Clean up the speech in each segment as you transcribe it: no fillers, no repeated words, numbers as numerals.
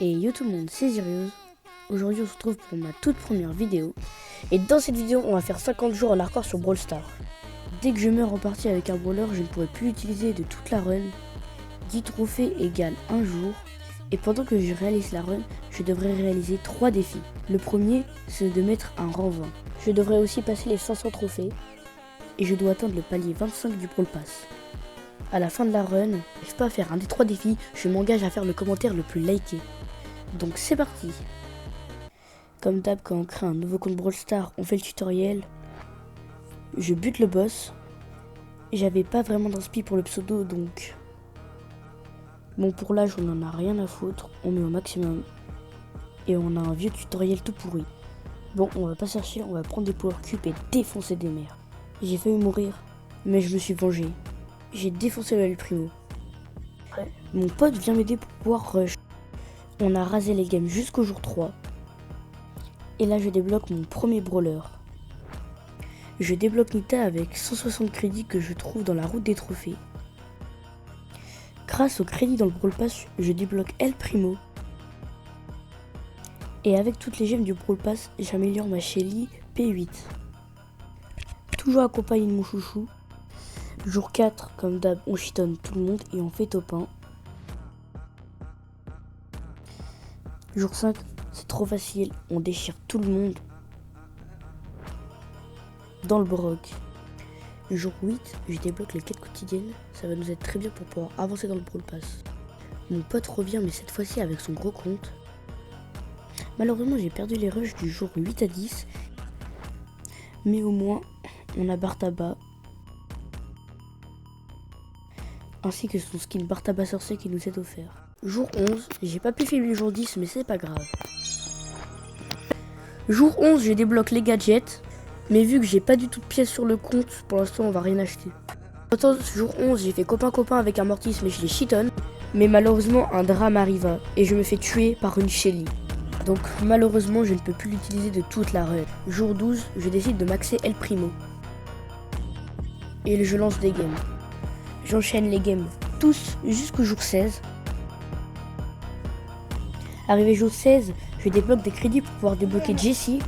Et yo tout le monde, c'est Zirius. Aujourd'hui on se retrouve pour ma toute première vidéo. Et dans cette vidéo on va faire 50 jours en hardcore sur Brawl Stars. Dès que je meurs en partie avec un brawler, je ne pourrai plus l'utiliser de toute la run. 10 trophées égale 1 jour. Et pendant que je réalise la run, je devrais réaliser 3 défis. Le premier, c'est de mettre un rang 20. Je devrais aussi passer les 500 trophées. Et je dois atteindre le palier 25 du Brawl Pass. À la fin de la run, je n'arrive pas à faire un des 3 défis, je m'engage à faire le commentaire le plus liké. Donc c'est parti. Comme d'hab, quand on crée un nouveau compte Brawl Stars, on fait le tutoriel. Je bute le boss. J'avais pas vraiment d'inspi pour le pseudo, donc... Bon, pour l'âge, on en a rien à foutre. On met au maximum. Et on a un vieux tutoriel tout pourri. Bon, on va pas chercher, on va prendre des power cubes et défoncer des mers. J'ai failli mourir, mais je me suis vengé. J'ai défoncé le El Primo. Mon pote vient m'aider pour pouvoir rush. On a rasé les games jusqu'au jour 3. Et là, je débloque mon premier brawler. Je débloque Nita avec 160 crédits que je trouve dans la route des trophées. Grâce aux crédits dans le Brawl Pass, je débloque El Primo. Et avec toutes les gemmes du Brawl Pass, j'améliore ma Shelly P8. Toujours accompagné de mon chouchou. Jour 4, comme d'hab, on chitonne tout le monde et on fait top 1. Jour 5, c'est trop facile, on déchire tout le monde dans le broc. Jour 8, je débloque les quêtes quotidiennes, ça va nous être très bien pour pouvoir avancer dans le Brawl Pass. Mon pote revient, mais cette fois-ci avec son gros compte. Malheureusement, j'ai perdu les rushs du jour 8 à 10, mais au moins, on a Bartaba, ainsi que son skin Bartaba sorcier qui nous est offert. Jour 11, j'ai pas pu filmer le jour 10, mais c'est pas grave. Jour 11, je débloque les gadgets, mais vu que j'ai pas du tout de pièces sur le compte, pour l'instant on va rien acheter. Pourtant, jour 11, j'ai fait copain avec un Mortis, mais je les chitonne. Mais malheureusement, un drame arriva, et je me fais tuer par une Shelly. Donc malheureusement, je ne peux plus l'utiliser de toute la run. Jour 12, je décide de maxer El Primo. Et je lance des games. J'enchaîne les games tous jusqu'au jour 16. Arrivé jour 16, je débloque des crédits pour pouvoir débloquer Jessie.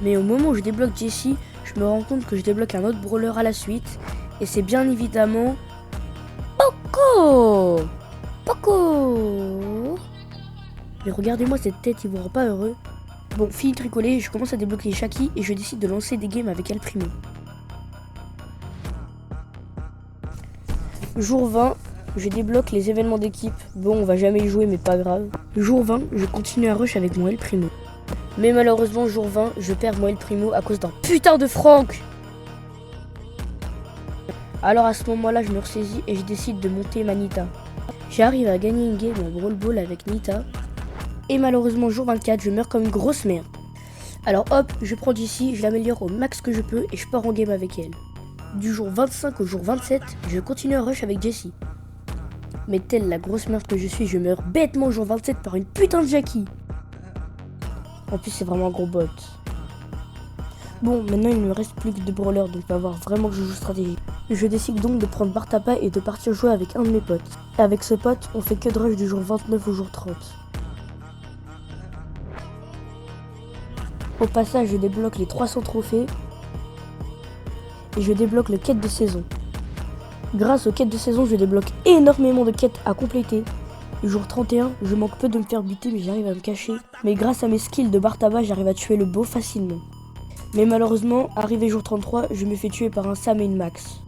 Mais au moment où je débloque Jessie, je me rends compte que je débloque un autre brawler à la suite. Et c'est bien évidemment... Poco. Mais regardez-moi cette tête, il vous rend pas heureux. Bon, fini tricolé, je commence à débloquer Shaki et je décide de lancer des games avec El Primo. Jour 20, je débloque les événements d'équipe. Bon, on va jamais y jouer, mais pas grave. Jour 20, je continue à rush avec mon El Primo. Mais malheureusement, jour 20, je perds mon El Primo à cause d'un putain de Franck. Alors à ce moment-là, je me ressaisis et je décide de monter ma Nita. J'arrive à gagner une game en Brawl Ball avec Nita. Et malheureusement, jour 24, je meurs comme une grosse merde. Alors hop, je prends d'ici, je l'améliore au max que je peux et je pars en game avec elle. Du jour 25 au jour 27, je continue à rush avec Jessie. Mais telle la grosse merde que je suis, je meurs bêtement au jour 27 par une putain de Jackie. En plus, c'est vraiment un gros bot. Bon, maintenant il ne me reste plus que 2 brawlers, donc il va falloir vraiment que je joue stratégie. Je décide donc de prendre Bartaba et de partir jouer avec un de mes potes. Et avec ce pote, on fait que de rush du jour 29 au jour 30. Au passage, je débloque les 300 trophées. Et je débloque le quête de saison. Grâce aux quêtes de saison, je débloque énormément de quêtes à compléter. Le jour 31, je manque peu de me faire buter, mais j'arrive à me cacher. Mais grâce à mes skills de Bartaba, j'arrive à tuer le beau facilement. Mais malheureusement, arrivé jour 33, je me fais tuer par un Sam et une Max.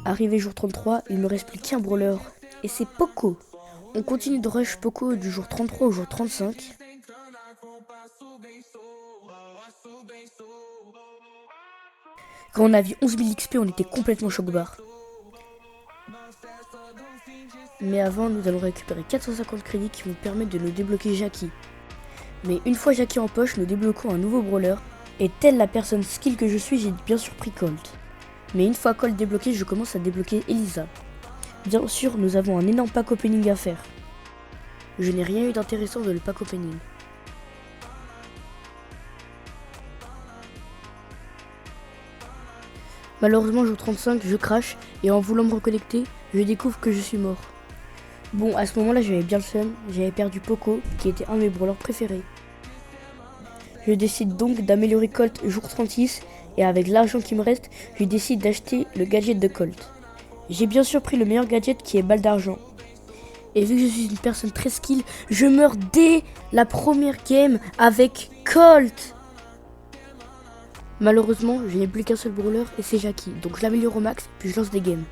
Arrivé jour 33, il me reste plus qu'un brawler. Et c'est Poco. On continue de rush Poco du jour 33 au jour 35. Quand on a vu 11 000 XP, on était complètement choc-barre. Mais avant, nous allons récupérer 450 crédits qui vont permettre de nous débloquer Jackie. Mais une fois Jackie en poche, nous débloquons un nouveau brawler. Et telle la personne skill que je suis, j'ai bien sûr pris Colt. Mais une fois Colt débloqué, je commence à débloquer Elisa. Bien sûr, nous avons un énorme pack opening à faire. Je n'ai rien eu d'intéressant dans le pack opening. Malheureusement, jour 35, je crache et en voulant me reconnecter, je découvre que je suis mort. Bon, à ce moment-là, j'avais bien le seum. J'avais perdu Poco, qui était un de mes brawlers préférés. Je décide donc d'améliorer Colt jour 36 et avec l'argent qui me reste, je décide d'acheter le gadget de Colt. J'ai bien sûr pris le meilleur gadget qui est balle d'argent. Et vu que je suis une personne très skill, je meurs dès la première game avec Colt. Malheureusement, je n'ai plus qu'un seul brawler et c'est Jackie, donc je l'améliore au max puis je lance des games.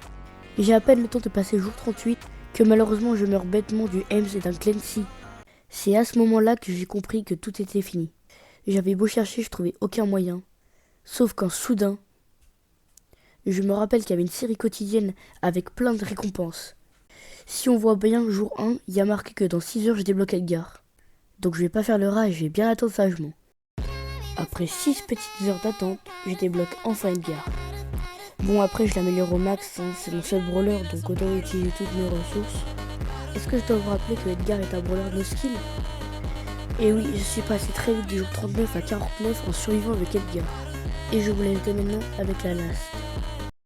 J'ai à peine le temps de passer jour 38 que malheureusement je meurs bêtement du Ems et d'un Clancy. C'est à ce moment-là que j'ai compris que tout était fini. J'avais beau chercher, je trouvais aucun moyen. Sauf quand soudain, je me rappelle qu'il y avait une série quotidienne avec plein de récompenses. Si on voit bien, jour 1, il y a marqué que dans 6 heures je débloque Edgar. Donc je vais pas faire le rat et je vais bien attendre sagement. Après 6 petites heures d'attente, je débloque enfin Edgar. Bon après je l'améliore au max, hein, c'est mon seul brawler donc autant utiliser toutes mes ressources. Est-ce que je dois vous rappeler que Edgar est un brawler no skill? Et oui, je suis passé très vite du jour 39 à 49 en survivant avec Edgar. E je vous laisse maintenant avec la last.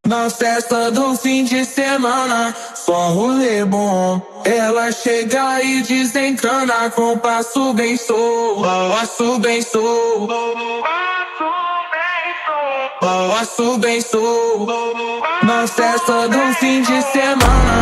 Na festa do fim de semana, só rolê bom. Ela chega e desencana com passo bem solto, passo bem solto, passo bem solto. Na festa do fim de semana.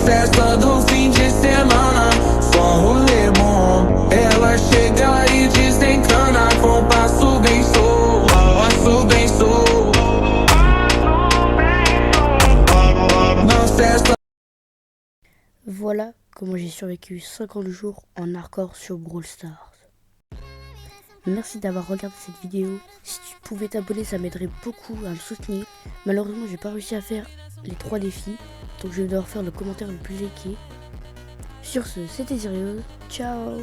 Festa do fim de semana, só rolê bom. Ela chega e desencana com passo bem solto, passo bem solto. Na festa. Voilà comment j'ai survécu 50 jours en hardcore sur Brawl Stars. Merci d'avoir regardé cette vidéo. Si tu pouvais t'abonner, ça m'aiderait beaucoup à me soutenir. Malheureusement, j'ai pas réussi à faire les 3 défis, donc je vais devoir faire le commentaire le plus liké. Sur ce, c'était Sérieux. Ciao.